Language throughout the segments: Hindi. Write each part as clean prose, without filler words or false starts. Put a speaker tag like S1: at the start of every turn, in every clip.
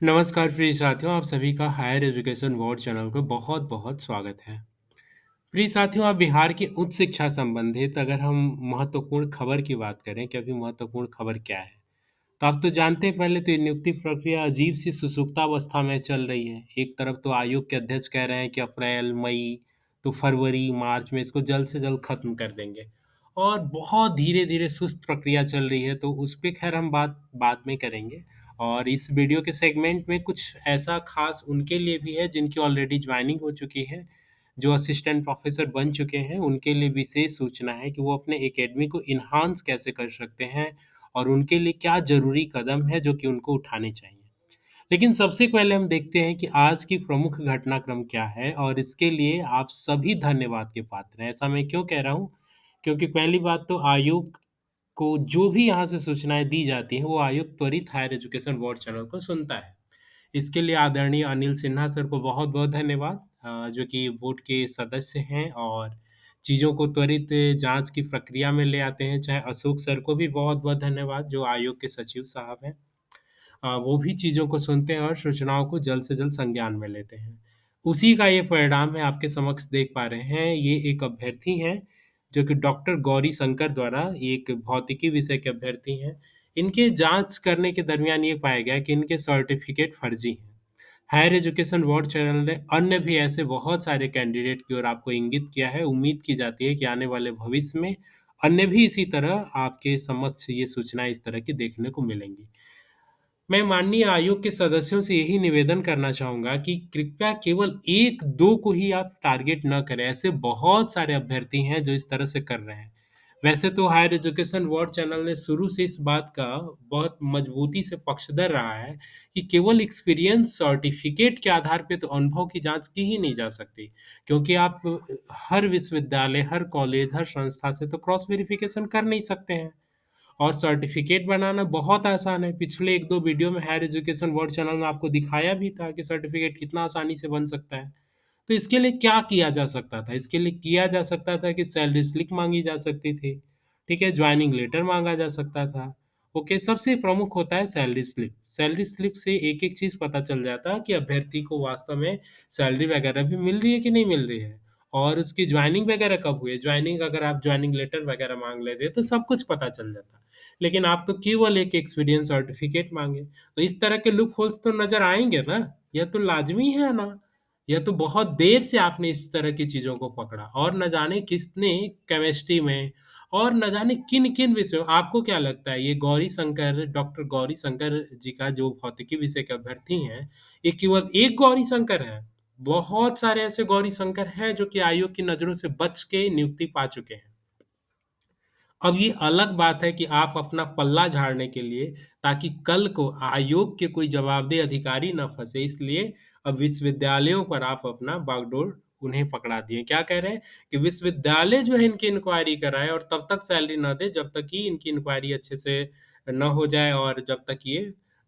S1: नमस्कार प्रिय साथियों, आप सभी का हायर एजुकेशन वर्ल्ड चैनल को बहुत-बहुत स्वागत है। प्रिय साथियों, आप बिहार की उच्च शिक्षा संबंधित अगर हम महत्वपूर्ण खबर की बात करें कि अभी महत्वपूर्ण खबर क्या है? तो आप तो जानते हैं पहले तो ये नियुक्ति प्रक्रिया अजीब-सी सुसुप्तावस्था में चल रही है। एक तरफ तो आयोग के अध्यक्ष कह रहे हैं कि अप्रैल, मई, तो फरवरी, मार्च में इसको जल्द से जल्द खत्म कर देंगे और बहुत धीरे-धीरे सुस्त प्रक्रिया चल रही है, तो उस पे ख़ैर हम बात बाद में करेंगे। और इस वीडियो के सेगमेंट में कुछ ऐसा ख़ास उनके लिए भी है जिनकी ऑलरेडी जॉइनिंग हो चुकी है, जो असिस्टेंट प्रोफ़ेसर बन चुके हैं, उनके लिए विशेष सूचना है कि वो अपने एकेडमी को एनहांस कैसे कर सकते हैं और उनके लिए क्या ज़रूरी कदम है जो कि उनको उठाने चाहिए। लेकिन सबसे पहले हम देखते हैं कि आज की प्रमुख घटनाक्रम क्या है और इसके लिए आप सभी धन्यवाद के पात्र हैं। ऐसा मैं क्यों कह रहा हूँ? क्योंकि पहली बात तो आयोग को जो भी यहाँ से सूचनाएँ दी जाती हैं, वो आयोग त्वरित हायर एजुकेशन बोर्ड चैनल को सुनता है। इसके लिए आदरणीय अनिल सिन्हा सर को बहुत-बहुत धन्यवाद जो कि बोर्ड के सदस्य हैं और चीज़ों को त्वरित जाँच की प्रक्रिया में ले आते हैं। चाहे अशोक सर को भी बहुत-बहुत धन्यवाद जो आयोग के सचिव साहब हैं। वो भी चीज़ों को सुनते हैं और सूचनाओं को जल्द से जल्द संज्ञान में लेते हैं। उसी का ये परिणाम है आपके समक्ष देख पा रहे हैं, ये एक अभ्यर्थी हैं, जो कि डॉक्टर गौरी शंकर द्वारा एक भौतिकी विषय के अभ्यर्थी हैं। इनके जाँच करने के दरमियान ये पाया गया कि इनके सर्टिफ़िकेट फर्जी हैं। हायर एजुकेशन बोर्ड चैनल ने अन्य भी ऐसे बहुत सारे कैंडिडेट की ओर आपको इंगित किया है। उम्मीद की जाती है कि आने वाले भविष्य में अन्य भी इसी तरह आपके समक्ष ये सूचनाएँ इस तरह की देखने को मिलेंगी। मैं माननीय आयोग के सदस्यों से यही निवेदन करना चाहूँगा कि कृपया केवल 1-2 को ही आप टारगेट ना करें। ऐसे बहुत सारे अभ्यर्थी हैं जो इस तरह से कर रहे हैं। वैसे तो हायर एजुकेशन वर्ल्ड चैनल ने शुरू से इस बात का बहुत मजबूती से पक्षधर रहा है कि केवल एक्सपीरियंस सर्टिफ़िकेट के आधार पे तो अनुभव की जाँच की ही नहीं जा सकती। क्योंकि आप हर विश्वविद्यालय, हर कॉलेज, हर संस्था से तो क्रॉस वेरिफ़िकेशन कर नहीं सकते हैं। और सर्टिफ़िकेट बनाना बहुत आसान है। पिछले 1-2 वीडियो में हायर एजुकेशन वर्ल्ड चैनल में आपको दिखाया भी था कि सर्टिफ़िकेट कितना आसानी से बन सकता है। तो इसके लिए क्या किया जा सकता था? इसके लिए किया जा सकता था कि सैलरी स्लिप माँगी जा सकती थी, ठीक है? जॉइनिंग लेटर माँगा जा सकता था। ओके, सबसे प्रमुख होता है सैलरी स्लिप। सैलरी स्लिप से एक-एक चीज़ पता चल जाता है कि अभ्यर्थी को वास्तव में सैलरी वगैरह भी मिल रही है कि नहीं मिल रही है और उसकी जॉइनिंग वगैरह कब हुई है। जॉइनिंग अगर आप जॉइनिंग लेटर वगैरह माँग लेते तो सब कुछ पता चल जाता। लेकिन आप तो केवल एक एक्सपीरियंस सर्टिफ़िकेट माँगे। तो इस तरह के लूप होल्स तो नज़र आएँगे ना? यह तो लाज़मी है ना? यह तो बहुत देर से आपने इस तरह की चीज़ों को पकड़ा और न जाने किसने केमिस्ट्री में और न जाने किन-किन विषयों आपको क्या लगता है ये गौरीशंकर डॉक्टर गौरीशंकर जी का जो भौतिकी विषय के अभ्यर्थी हैं, ये केवल एक गौरीशंकर है? बहुत सारे ऐसे गौरीशंकर हैं जो कि आयोग की नज़रों से बच के नियुक्ति पा चुके हैं। अब ये अलग बात है कि आप अपना पल्ला झाड़ने के लिए ताकि कल को आयोग के कोई जवाबदेह अधिकारी ना फँसे इसलिए अब विश्वविद्यालयों पर आप अपना बागडोर उन्हें पकड़ा दिए। क्या कह रहे हैं कि विश्वविद्यालय जो है इनकी इंक्वायरी कराएँ और तब तक सैलरी ना दे जब तक कि इनकी इंक्वायरी अच्छे से ना हो जाए और जब तक ये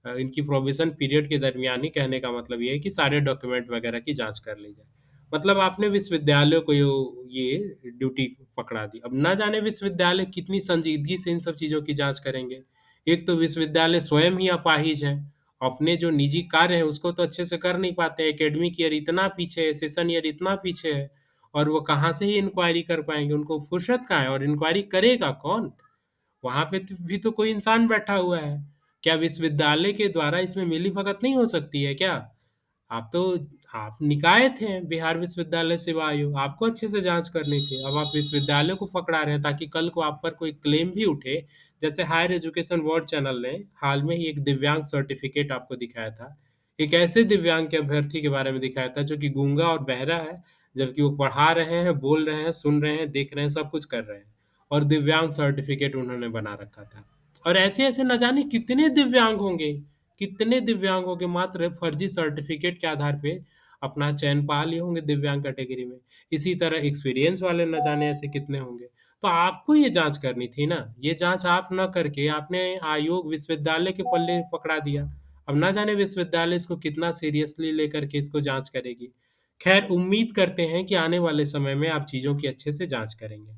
S1: इनकी प्रोबेशन पीरियड के दरमियान ही कहने का मतलब ये है कि सारे डॉक्यूमेंट वगैरह की जाँच कर ली जाए। मतलब आपने विश्वविद्यालय को ये ड्यूटी पकड़ा दी। अब ना जाने विश्वविद्यालय कितनी संजीदगी से इन सब चीज़ों की जाँच करेंगे। एक तो विश्वविद्यालय स्वयं ही अपाहिज है, अपने जो निजी कार्य हैं उसको तो अच्छे से कर नहीं पाते हैं, एकेडमिक ईयर इतना पीछे है, सेशन ईयर इतना पीछे है और वो कहाँ से ही इंक्वायरी कर पाएँगे, उनको फुर्सत कहाँ है और इंक्वायरी करेगा कौन? वहाँ पे तो भी तो कोई इंसान बैठा हुआ है। क्या विश्वविद्यालय के द्वारा इसमें मिली-भगत नहीं हो सकती है क्या? आप तो आप निकाय थे बिहार विश्वविद्यालय सेवा आयोग, आपको अच्छे से जाँच करनी थी। अब आप विश्वविद्यालय को पकड़ा रहे हैं ताकि कल को आप पर कोई क्लेम भी उठे, जैसे हायर एजुकेशन बोर्ड चैनल ने हाल में ही एक दिव्यांग सर्टिफ़िकेट आपको दिखाया था। एक ऐसे दिव्यांग के अभ्यर्थी के बारे में दिखाया था जो कि गूंगा और बहरा है, जबकि वो पढ़ा रहे हैं, बोल रहे हैं, सुन रहे हैं, देख रहे हैं, सब कुछ कर रहे हैं और दिव्यांग सर्टिफ़िकेट उन्होंने बना रखा था। और ऐसे-ऐसे न जाने कितने दिव्यांग होंगे। कितने दिव्यांगों के मात्र फर्जी सर्टिफिकेट के आधार पे अपना चयन पा लिए होंगे दिव्यांग कैटेगरी में। इसी तरह एक्सपीरियंस वाले न जाने ऐसे कितने होंगे। तो आपको ये जाँच करनी थी ना, ये जाँच आप ना करके आपने आयोग विश्वविद्यालय के पल्ले पकड़ा दिया। अब ना जाने विश्वविद्यालय इसको कितना सीरियसली लेकर के इसको जाँच करेगी। खैर उम्मीद करते हैं कि आने वाले समय में आप चीज़ों की अच्छे से जाँच करेंगे।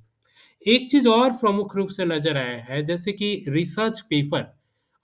S1: एक चीज़ और प्रमुख रूप से नज़र आया है जैसे कि रिसर्च पेपर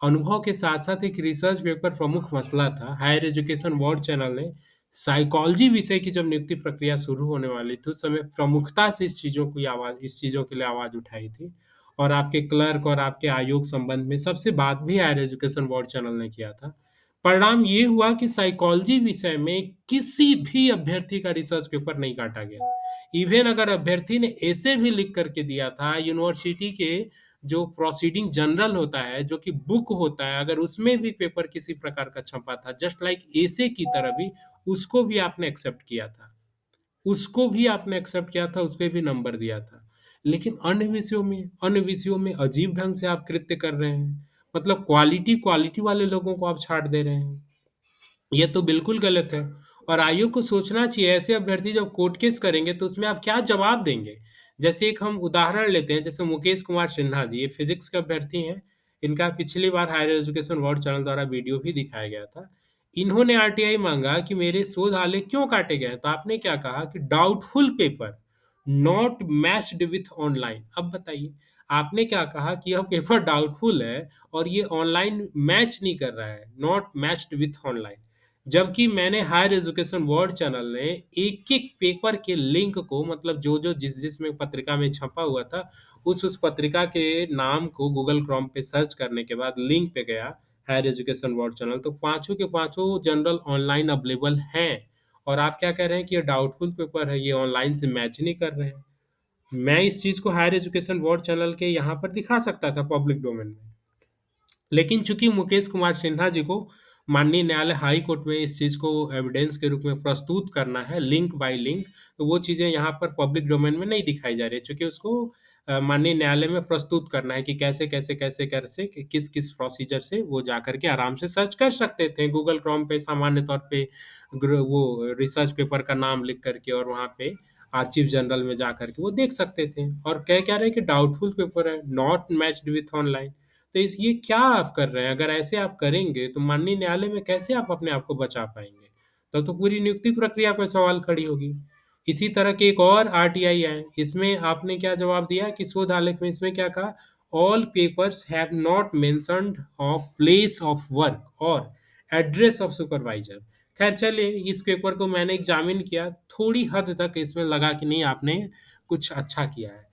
S1: अनुभव के साथ-साथ एक रिसर्च पेपर प्रमुख मसला था। हायर एजुकेशन वर्ल्ड चैनल ने साइकोलॉजी विषय की जब नियुक्ति प्रक्रिया शुरू होने वाली थी, उस समय प्रमुखता से इस चीज़ों के लिए आवाज़ उठाई थी और आपके क्लर्क और आपके आयोग संबंध में सबसे बात भी हायर एजुकेशन वर्ल्ड चैनल ने किया था। परिणाम ये हुआ कि साइकोलॉजी विषय में किसी भी अभ्यर्थी का रिसर्च पेपर नहीं काटा गया। इवेन अगर अभ्यर्थी ने ऐसे भी लिख कर के दिया था, यूनिवर्सिटी के जो प्रोसीडिंग जनरल होता है, जो कि बुक होता है, अगर उसमें भी पेपर किसी प्रकार का छपा था, जस्ट लाइक एसे की तरह भी, उसको भी आपने एक्सेप्ट किया था। उसको भी आपने एक्सेप्ट किया था, उसपे भी नंबर दिया था। लेकिन अन्य विषयों में अजीब ढंग से आप कृत्य कर रहे हैं। मतलब क्वालिटी वाले लोगों को आप छाँट दे रहे हैं। ये तो बिल्कुल गलत है और आयोग को सोचना चाहिए ऐसे अभ्यर्थी जब कोर्ट केस करेंगे तो उसमें आप क्या जवाब देंगे? जैसे एक हम उदाहरण लेते हैं, जैसे मुकेश कुमार सिन्हा जी, ये फिज़िक्स के अभ्यर्थी हैं। इनका पिछली बार हायर एजुकेशन बोर्ड चैनल द्वारा वीडियो भी दिखाया गया था। इन्होंने आरटीआई माँगा कि मेरे शोध आलेख क्यों काटे गए हैं? तो आपने क्या कहा कि doubtful paper, not matched with online. अब बताइए, आपने क्या कहा कि यह पेपर डाउटफुल है और ये ऑनलाइन मैच नहीं कर रहा है, नॉट मैच्ड विथ ऑनलाइन। जबकि मैंने हायर एजुकेशन वर्ल्ड चैनल ने एक-एक पेपर के लिंक को, मतलब जो-जो जिस-जिस में पत्रिका में छपा हुआ था, उस पत्रिका के नाम को गूगल क्रोम पे सर्च करने के बाद लिंक पे गया हायर एजुकेशन वर्ल्ड चैनल, तो पाँचों के पाँचों जर्नल ऑनलाइन अवेलेबल हैं। और आप क्या कह रहे हैं कि ये डाउटफुल पेपर है, ये ऑनलाइन से मैच नहीं कर रहे हैं। मैं इस चीज़ को हायर एजुकेशन बोर्ड चैनल के यहाँ पर दिखा सकता था पब्लिक डोमेन में। लेकिन चूँकि मुकेश कुमार सिन्हा जी को माननीय न्यायालय हाई कोर्ट में इस चीज़ को एविडेंस के रूप में प्रस्तुत करना है लिंक बाय लिंक, तो वो चीज़ें यहाँ पर पब्लिक डोमेन में नहीं दिखाई जा रही है, चूँकि उसको माननीय न्यायालय में प्रस्तुत करना है कि कैसे किस-किस प्रोसीजर से वो जाकर के आराम से सर्च कर सकते थे। गूगल क्रोम पे सामान्य तौर पे वो रिसर्च पेपर का नाम लिख कर के और वहाँ पे आर्चिव जनरल में जाकर के वो देख सकते थे और कह रहे हैं कि डाउटफुल पेपर है, नॉट मैच्ड विथ ऑनलाइन। तो इस ये क्या आप कर रहे हैं? अगर ऐसे आप करेंगे, तो माननीय न्यायालय में कैसे आप अपने आप को बचा पाएँगे? तब तो पूरी नियुक्ति प्रक्रिया पे सवाल खड़ी होगी। इसी तरह के एक और आरटीआई है, इसमें आपने क्या जवाब दिया कि शोध आलेख में इसमें क्या कहा? All papers have not mentioned of place of work और एड्रेस ऑफ सुपरवाइज़र। खैर चलिए, इस पेपर को मैंने एग्ज़ामिन किया, थोड़ी हद तक इसमें लगा कि नहीं आपने कुछ अच्छा किया है।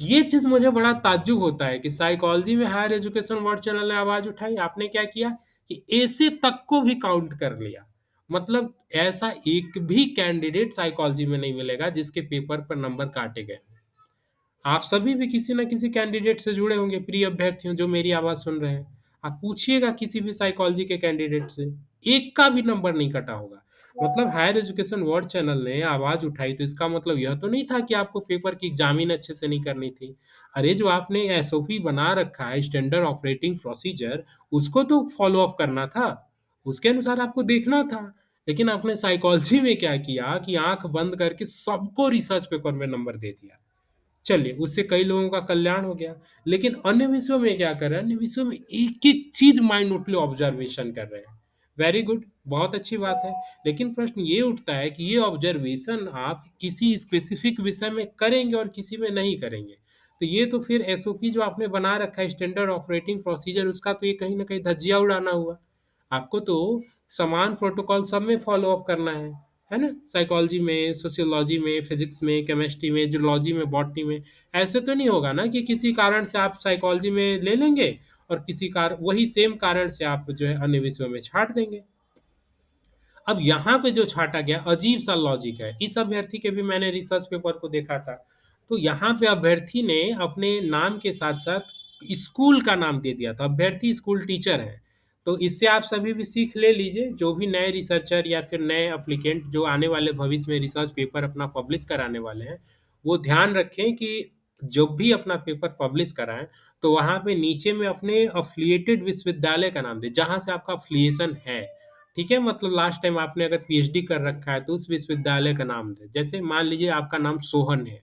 S1: ये चीज़ मुझे बड़ा ताज्जुब होता है कि साइकोलॉजी में हायर एजुकेशन वर्ल्ड चैनल ने आवाज़ उठाई, आपने क्या किया कि ऐसे तक को भी काउंट कर लिया। मतलब ऐसा एक भी कैंडिडेट साइकोलॉजी में नहीं मिलेगा जिसके पेपर पर नंबर काटे गए हों। आप सभी भी किसी न किसी कैंडिडेट से जुड़े होंगे, प्रिय अभ्यर्थियों जो मेरी आवाज़ सुन रहे हैं। आप पूछिएगा किसी भी साइकोलॉजी के कैंडिडेट से, एक का भी नंबर नहीं कटा होगा। मतलब हायर एजुकेशन वर्ल्ड चैनल ने आवाज़ उठाई तो इसका मतलब यह तो नहीं था कि आपको पेपर की एग्ज़ामिन अच्छे से नहीं करनी थी। अरे जो आपने एसओपी बना रखा है, स्टैंडर्ड ऑपरेटिंग प्रोसीजर, उसको तो फ़ॉलो अप करना था। उसके अनुसार आपको देखना था। लेकिन आपने साइकोलॉजी में क्या किया कि आँख बंद करके सबको रिसर्च पेपर में नंबर दे दिया। चलिए, उससे कई लोगों का कल्याण हो गया। लेकिन अन्य विषयों में क्या कर रहे हैं? अन्य विषयों में एक-एक चीज़ माइन्यूटली ऑब्ज़र्वेशन कर रहे हैं। वेरी गुड, बहुत अच्छी बात है। लेकिन प्रश्न ये उठता है कि ये ऑब्ज़र्वेशन आप किसी स्पेसिफ़िक विषय में करेंगे और किसी में नहीं करेंगे। तो ये तो फिर एसओपी जो आपने बना रखा है, स्टैंडर्ड ऑपरेटिंग प्रोसीजर, उसका तो ये कहीं न कहीं धज्जिया उड़ाना हुआ। आपको तो समान प्रोटोकॉल सब में फ़ॉलो अप करना है ना? साइकोलॉजी में, सोशियोलॉजी में, फिज़िक्स में, केमिस्ट्री में, ज़ूलॉजी में, बॉटनी में। ऐसे तो नहीं होगा ना कि किसी कारण से आप साइकोलॉजी में ले लेंगे और किसी कार वही सेम कारण से आप जो है अन्य विषयों में छाँट देंगे। अब यहाँ पे जो छाँटा गया, अजीब-सा लॉजिक है। इस अभ्यर्थी के भी मैंने रिसर्च पेपर को देखा था। तो यहाँ पे अभ्यर्थी ने अपने नाम के साथ-साथ स्कूल का नाम दे दिया था। अभ्यर्थी स्कूल टीचर है। तो इससे आप सभी भी सीख ले लीजिए, जो भी नए रिसर्चर या फिर नए एप्लीकेंट जो आने वाले भविष्य में रिसर्च पेपर अपना पब्लिश कराने वाले हैं, वो ध्यान रखें कि जब भी अपना पेपर पब्लिश कराएँ, तो वहाँ पे नीचे में अपने एफ़िलिएटेड विश्वविद्यालय का नाम दें, जहाँ से आपका एफ़िलिएशन है। ठीक है? मतलब लास्ट टाइम आपने अगर पीएचडी कर रखा है, तो उस विश्वविद्यालय का नाम दें। जैसे मान लीजिए आपका नाम सोहन है,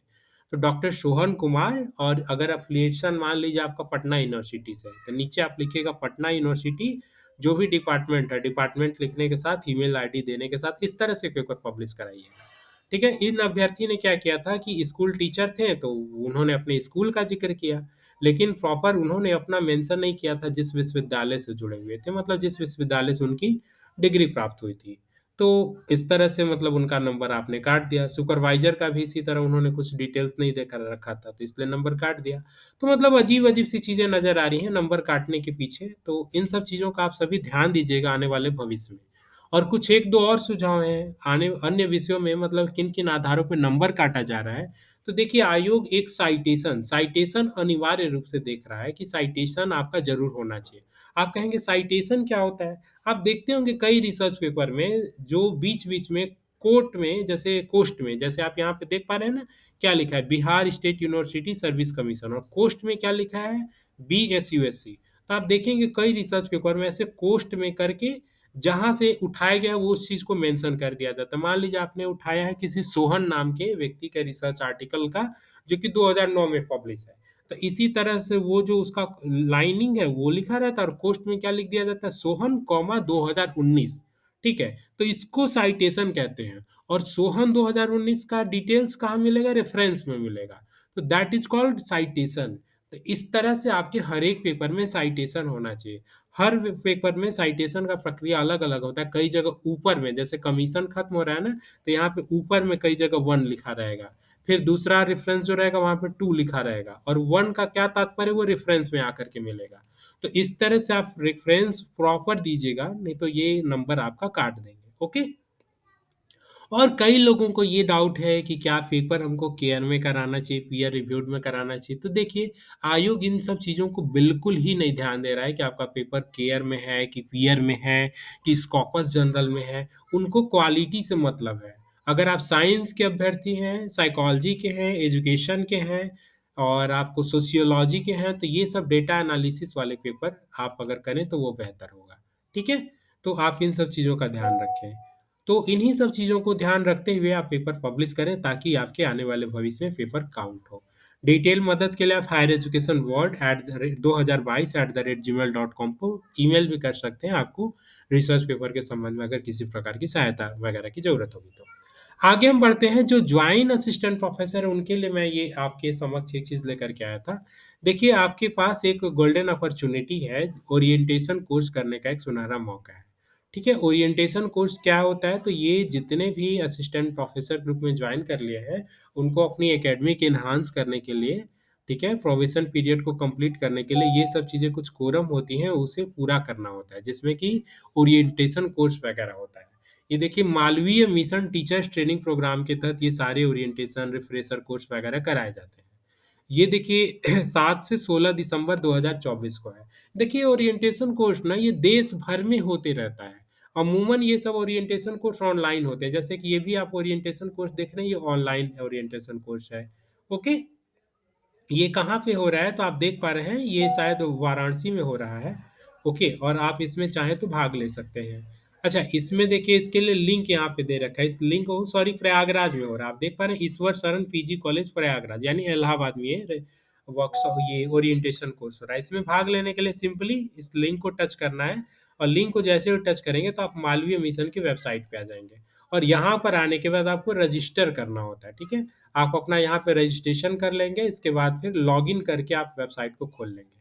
S1: तो डॉक्टर सोहन कुमार, और अगर एफ़िलिएशन मान लीजिए आपका पटना यूनिवर्सिटी से है, तो नीचे आप लिखिएगा पटना यूनिवर्सिटी, जो भी डिपार्टमेंट है, डिपार्टमेंट लिखने के साथ ईमेल आईडी देने के साथ इस तरह से पेपर पब्लिश कराइएगा। ठीक है? इन अभ्यर्थी ने क्या किया था कि स्कूल टीचर थे, तो उन्होंने अपने स्कूल का ज़िक्र किया। लेकिन प्रॉपर उन्होंने अपना मेंशन नहीं किया था जिस विश्वविद्यालय से जुड़े हुए थे, मतलब जिस विश्वविद्यालय से उनकी डिग्री प्राप्त हुई थी। तो इस तरह से मतलब उनका नंबर आपने काट दिया। सुपरवाइज़र का भी इसी तरह उन्होंने कुछ डिटेल्स नहीं देकर रखा था, तो इसलिए नंबर काट दिया। तो मतलब अजीब-अजीब सी चीज़ें नज़र आ रही हैं नंबर काटने के पीछे, तो इन सब चीज़ों का आप सभी ध्यान दीजिएगा आने वाले भविष्य में। और कुछ 1-2 और सुझाव हैं, आने अन्य विषयों में मतलब किन-किन आधारों पे नंबर काटा जा रहा है। तो देखिए आयोग एक साइटेशन अनिवार्य रूप से देख रहा है कि साइटेशन आपका ज़रूर होना चाहिए। आप कहेंगे साइटेशन क्या होता है? आप देखते होंगे कई रिसर्च पेपर में जो बीच-बीच में कोट में जैसे कोस्ट में जैसे आप यहाँ पे देख पा रहे हैं ना, क्या लिखा है? Bihar state university service commission और कोस्ट में क्या लिखा है? बीएसयूएससी। तो आप देखेंगे कई रिसर्च पेपर में ऐसे कोस्ट में करके जहाँ से उठाया गया वो उस चीज़ को मेंशन कर दिया जाता है। मान लीजिए आपने उठाया है किसी सोहन नाम के व्यक्ति के रिसर्च आर्टिकल का जो कि 2009 में पब्लिश है। तो इसी तरह से वो जो उसका लाइनिंग है वो लिखा रहता है और कोस्ट में क्या लिख दिया जाता है सोहन कॉमा 2019 ठीक है? तो इसको साइटेशन कहते हैं और सोहन 2019 का डिटेल्स कहाँ मिलेगा? रेफरेंस में मिलेगा। तो दैट इज़ कॉल्ड साइटेशन। तो इस तरह से आपके हर एक पेपर में साइटेशन होना चाहिए। हर पेपर में साइटेशन का प्रक्रिया अलग-अलग होता है। कई जगह ऊपर में जैसे कमीशन खत्म हो रहा है ना, तो यहाँ पे ऊपर में कई जगह 1 लिखा रहेगा। फिर दूसरा रेफ़रेंस जो रहेगा वहाँ पे 2 लिखा रहेगा और 1 का क्या तात्पर्य है वो रेफ़रेंस में आकर के मिलेगा। तो इस तरह से आप रेफ़रेंस प्रॉपर दीजिएगा, नहीं तो ये नंबर आपका काट देंगे। ओके? और कई लोगों को ये डाउट है कि क्या पेपर हमको केयर में कराना चाहिए, पीयर रिव्यूड में कराना चाहिए। तो देखिए, आयोग इन सब चीज़ों को बिल्कुल ही नहीं ध्यान दे रहा है कि आपका पेपर केयर में है, कि पीयर में है, कि स्कॉपस जनरल में है। उनको क्वालिटी से मतलब है। अगर आप साइंस के अभ्यर्थी हैं, साइकोलॉजी के हैं, एजुकेशन के हैं और आपको सोशियोलॉजी के हैं, तो ये सब डेटा एनालिसिस वाले पेपर आप अगर करें तो वो बेहतर होगा। ठीक है? तो आप इन सब चीज़ों का ध्यान रखें। तो इन्हीं सब चीज़ों को ध्यान रखते हुए आप पेपर पब्लिश करें ताकि आपके आने वाले भविष्य में पेपर काउंट हो। डिटेल मदद के लिए आप higher education world at the rate 2022 at the rate Gmail dot com को ईमेल भी कर सकते हैं आपको रिसर्च पेपर के संबंध में अगर किसी प्रकार की सहायता वगैरह की ज़रूरत होगी तो। आगे हम बढ़ते हैं जो ज्वाइन असिस्टेंट प्रोफेसर है उनके लिए मैं ये आपके समक्ष एक चीज़ लेकर के आया था। देखिए आपके पास एक गोल्डन अपॉर्च्युनिटी है ओरिएंटेशन कोर्स करने का एक सुनहरा मौका है। ठीक है? ओरिएंटेशन कोर्स क्या होता है? तो ये जितने भी असिस्टेंट प्रोफेसर ग्रुप में जॉइन कर लिए हैं, उनको अपनी एकेडमिक एनहांस करने के लिए, ठीक है? प्रोबेशन पीरियड को कंप्लीट करने के लिए ये सब चीज़ें कुछ कोरम होती हैं, उसे पूरा करना होता है, जिसमें कि ओरिएंटेशन कोर्स वगैरह होता है। ये देखिए Malviya mission teachers training programme के तहत ये सारे ओरिएंटेशन, रिफ्रेशर कोर्स वगैरह कराए जाते हैं। ये देखिए 7 से 16 दिसंबर 2024 को है। देखिए ओरिएंटेशन कोर्स ना ये देश भर में होते रहता है। अमूमन ये सब ओरिएंटेशन कोर्स ऑनलाइन होते हैं। जैसे कि ये भी आप ओरिएंटेशन कोर्स देख रहे हैं, ये ऑनलाइन ओरिएंटेशन कोर्स है। ओके? ये कहाँ पे हो रहा है? तो आप देख पा रहे हैं, ये शायद वाराणसी में हो रहा है। ओके? और आप इसमें चाहें तो भाग ले सकते हैं। अच्छा, इसमें देखिए इसके लिए लिंक यहाँ पे दे रखा है। इस लिंक को सॉरी प्रयागराज में हो रहा है। आप देख पा रहे हैं ईश्वर शरण पीजी कॉलेज प्रयागराज यानी इलाहाबाद में ये वर्कशॉप ये ओरिएंटेशन कोर्स हो रहा है। इसमें भाग लेने के लिए सिंपली इस लिंक को टच करना है और लिंक को जैसे ही टच करेंगे तो आप मालवीय मिशन की वेबसाइट पे आ जाएँगे और यहाँ पर आने के बाद आपको रजिस्टर करना होता है, ठीक है? आप अपना यहाँ पे रजिस्ट्रेशन कर लेंगे, इसके बाद फिर लॉगिन करके आप वेबसाइट को खोल लेंगे।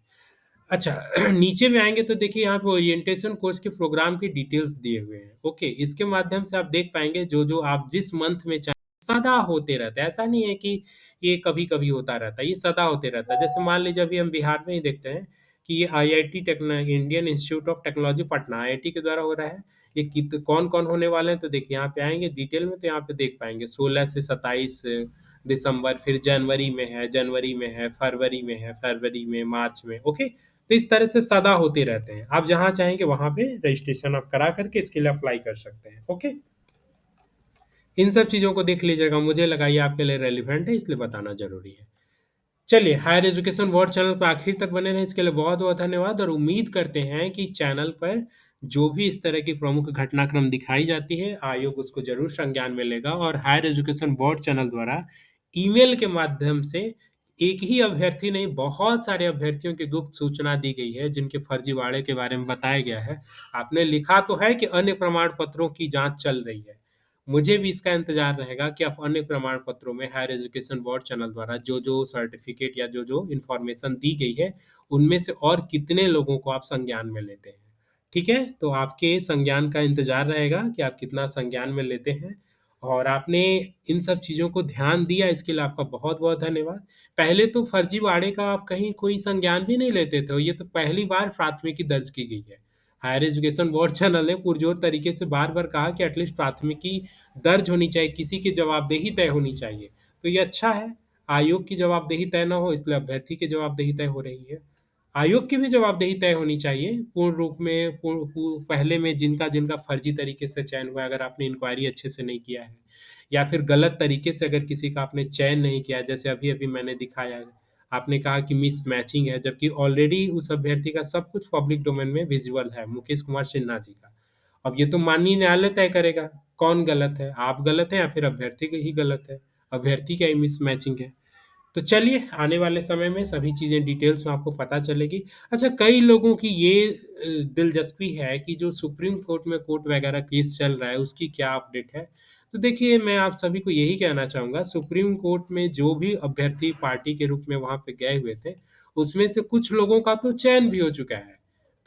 S1: अच्छा नीचे में आएँगे तो देखिए यहाँ पे ओरिएंटेशन कोर्स के प्रोग्राम की डिटेल्स दिए हुए हैं। ओके, इसके माध्यम से आप देख पाएँगे जो-जो आप जिस मंथ में चाहें सदा होते रहता है। ऐसा नहीं है कि ये कभी-कभी होता रहता है, ये सदा होते रहता है। जैसे मान लीजिए अभी हम बिहार में ही देखते हैं कि ये IIT techno Indian institute of technology Patna IIT के द्वारा हो रहा है। ये कित कौन-कौन होने वाले हैं तो देखिए यहाँ पे आएँगे डिटेल में तो यहाँ पे देख पाएँगे 16 से 27 दिसंबर, फिर जनवरी में है, फरवरी में, मार्च में, ओके? तो इस तरह से सदा होते रहते हैं। आप जहाँ चाहेंगे वहाँ पे रजिस्ट्रेशन आप करा करके इसके लिए अप्लाई कर सकते हैं, ओके? इन सब चीज़ों को देख लीजिएगा, मुझे लगा ये आपके लिए रेलेवेंट है इसलिए बताना ज़रूरी है। चलिए, हायर एजुकेशन वर्ल्ड चैनल पे आखिर तक बने रहें इसके लिए बहुत-बहुत धन्यवाद और उम्मीद करते हैं कि चैनल पर जो भी इस तरह की प्रमुख घटनाक्रम दिखाई जाती है, आयोग उसको ज़रूर संज्ञान में लेगा और हायर एजुकेशन बोर्ड चैनल द्वारा ईमेल के माध्यम से एक ही अभ्यर्थी नहीं, बहुत सारे अभ्यर्थियों की गुप्त सूचना दी गई है, जिनके फर्जीवाड़े के बारे में बताया गया है। आपने लिखा तो है कि अन्य प्रमाण पत्रों की जाँच चल रही है। मुझे भी इसका इंतज़ार रहेगा कि आप अन्य प्रमाण पत्रों में हायर एजुकेशन बोर्ड चैनल द्वारा जो-जो सर्टिफ़िकेट या जो-जो इन्फॉर्मेशन दी गई है, उनमें से और कितने लोगों को आप संज्ञान में लेते हैं। ठीक है? तो आपके संज्ञान का इंतज़ार रहेगा कि आप कितना संज्ञान में लेते हैं और आपने इन सब चीज़ों को ध्यान दिया, इसके लिए आपका बहुत-बहुत धन्यवाद। पहले तो फर्जीवाड़े का आप कहीं कोई संज्ञान भी नहीं लेते थे और ये तो पहली बार प्राथमिकी दर्ज की गई है। हायर एजुकेशन बोर्ड चैनल ने पुरज़ोर तरीके से बार-बार कहा कि एटलीस्ट प्राथमिकी दर्ज होनी चाहिए, किसी की जवाबदेही तय होनी चाहिए। तो ये अच्छा है, आयोग की जवाबदेही तय ना हो इसलिए अभ्यर्थी की जवाबदेही तय हो रही है। आयोग की भी जवाबदेही तय होनी चाहिए, पूर्ण रूप में पूर्ण पू पहले में जिनका-जिनका फर्जी तरीके से चयन हुआ है, अगर आपने इंक्वायरी अच्छे से नहीं किया है या फिर गलत तरीके से अगर किसी का आपने चयन नहीं किया है, जैसे अभी-अभी मैंने दिखाया है, आपने कहा कि मिसमैचिंग है, जबकि ऑलरेडी उस अभ्यर्थी का सब कुछ पब्लिक डोमेन में विज़ुअल है, मुकेश कुमार सिन्हा जी का। अब ये तो माननीय न्यायालय तय करेगा, कौन गलत है, आप गलत हैं या फिर अभ्यर्थी ही गलत है, अभ्यर्थी का ही मिसमैचिंग है। तो चलिए, आने वाले समय में सभी चीज़ें डिटेल्स में आपको पता चलेगी। अच्छा, कई लोगों की ये दिलचस्पी है कि जो सुप्रीम कोर्ट में कोर्ट वगैरह केस चल रहा है, उसकी क्या अपडेट है? तो देखिए, मैं आप सभी को यही कहना चाहूँगा, सुप्रीम कोर्ट में जो भी अभ्यर्थी पार्टी के रूप में वहाँ पे गए हुए थे, उसमें से कुछ लोगों का तो चयन भी हो चुका है।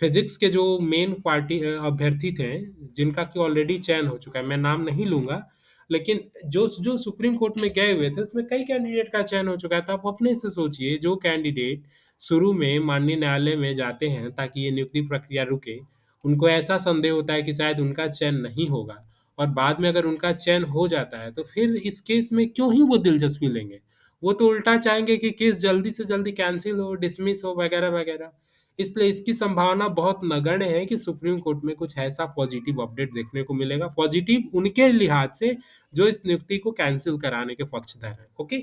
S1: फिज़िक्स के जो मेन अभ्यर्थी थे, जिनका कि ऑलरेडी चयन हो चुका है, मैं नाम नहीं लूँगा, लेकिन जो जो सुप्रीम कोर्ट में गए हुए थे, उसमें कई कैंडिडेट का चयन हो चुका है। तो आप अपने से सोचिए, जो कैंडिडेट शुरू में माननीय न्यायालय में जाते हैं ताकि ये नियुक्ति प्रक्रिया रुके, उनको ऐसा संदेह होता है कि शायद उनका चयन नहीं होगा और बाद में अगर उनका चयन हो जाता है, तो फिर इस केस में क्यों ही वो दिलचस्पी लेंगे? वो तो उल्टा चाहेंगे कि केस जल्दी से जल्दी कैंसल हो, डिसमिस हो वगैरह-वगैरह। इसलिए इसकी संभावना बहुत नगण्य है कि सुप्रीम कोर्ट में कुछ ऐसा पॉजिटिव अपडेट देखने को मिलेगा। पॉजिटिव उनके लिहाज से जो इस नियुक्ति को कैंसल कराने के पक्षधर हैं। ओके?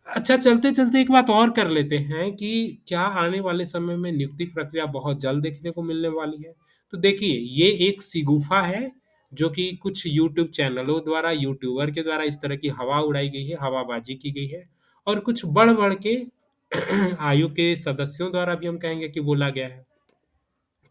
S1: अच्छा, चलते-चलते एक बात और कर लेते हैं कि क्या आने वाले समय में नियुक्ति प्रक्रिया बहुत जल्द देखने को मिलने वाली है? तो देखिए, ये एक शिगूफा है, जो कि कुछ यूट्यूब चैनलों द्वारा, यूट्यूबर के द्वारा इस तरह की हवा उड़ाई गई है, हवाबाज़ी की गई है और कुछ बढ़-बढ़ के आयोग के सदस्यों द्वारा भी हम कहेंगे कि बोला गया है।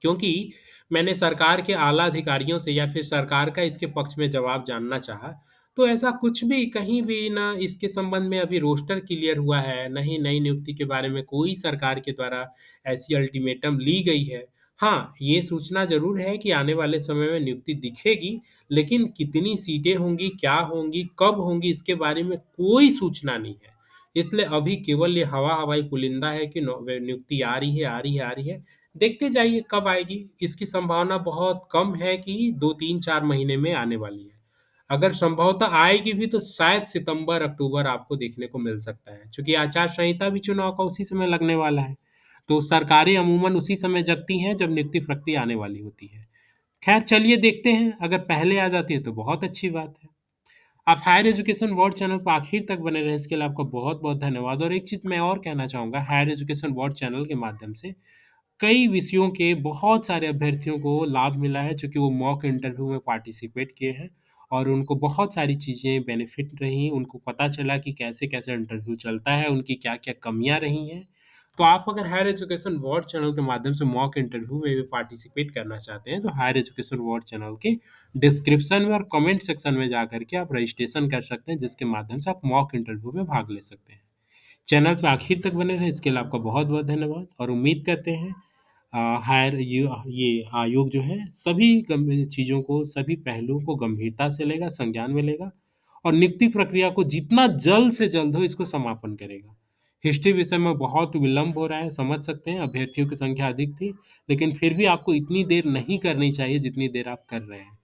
S1: क्योंकि मैंने सरकार के आला अधिकारियों से या फिर सरकार का इसके पक्ष में जवाब जानना चाहा, तो ऐसा कुछ भी कहीं भी ना इसके संबंध में अभी रोस्टर क्लियर हुआ है, ना ही नई नियुक्ति के बारे में कोई सरकार के द्वारा ऐसी अल्टीमेटम ली गई है। हाँ, ये सूचना ज़रूर है कि आने वाले समय में नियुक्ति दिखेगी, लेकिन कितनी सीटें होंगी, क्या होंगी, कब होंगी, इसके बारे में कोई सूचना नहीं है। इसलिए अभी केवल ये हवा-हवाई पुलिंदा है कि नियुक्ति आ रही है, आ रही है, आ रही है। देखते जाइए कब आएगी, इसकी संभावना बहुत कम है कि 2, 3, 4 महीने में आने वाली है। अगर संभवतः आएगी भी तो शायद सितंबर, अक्टूबर आपको देखने को मिल सकता है, चूँकि आचार संहिता भी चुनाव का उसी समय लगने वाला है। तो सरकारें अमूमन उसी समय जगती हैं जब नियुक्ति प्रक्रिया आने वाली होती है। खैर चलिए देखते हैं, अगर पहले आ जाती है तो बहुत अच्छी बात है। आप हायर एजुकेशन बोर्ड चैनल पर आखिर तक बने रहें, इसके लिए आपका बहुत-बहुत धन्यवाद और एक चीज़ मैं और कहना चाहूँगा, हायर एजुकेशन बोर्ड चैनल के माध्यम से कई विषयों के बहुत सारे अभ्यर्थियों को लाभ मिला है, चूँकि वो मॉक इंटरव्यू में पार्टिसिपेट किए हैं और उनको बहुत सारी चीज़ें बेनिफिट रहीं, उनको पता चला कि कैसे-कैसे इंटरव्यू चलता है, उनकी क्या-क्या कमियाँ रही हैं। तो आप अगर हायर एजुकेशन बोर्ड चैनल के माध्यम से मॉक इंटरव्यू में भी पार्टिसिपेट करना चाहते हैं, तो हायर एजुकेशन बोर्ड चैनल के डिस्क्रिप्शन में और कमेंट सेक्शन में जाकर के आप रजिस्ट्रेशन कर सकते हैं, जिसके माध्यम से आप मॉक इंटरव्यू में भाग ले सकते हैं। चैनल पे आखिर तक बने रहें, इसके लिए आपका बहुत-बहुत धन्यवाद और उम्मीद करते हैं हायर ये आयोग जो है सभी चीज़ों को, सभी पहलुओं को गंभीरता से लेगा, संज्ञान में लेगा और नियुक्ति प्रक्रिया को जितना जल्द से जल्द हो इसको समापन करेगा। हिस्ट्री विषय में बहुत विलंब हो रहा है, समझ सकते हैं, अभ्यर्थियों की संख्या अधिक थी, लेकिन फिर भी आपको इतनी देर नहीं करनी चाहिए जितनी देर आप कर रहे हैं।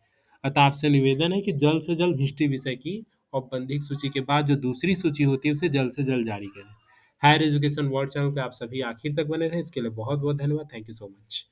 S1: अतः आपसे निवेदन है कि जल्द से जल्द हिस्ट्री विषय की औपबंधिक सूची के बाद जो दूसरी सूची होती है, उसे जल्द से जल्द जारी करें। हायर एजुकेशन वर्ल्ड चैनल पे आप सभी आखिर तक बने रहें, इसके लिए बहुत-बहुत धन्यवाद। Thank you so much.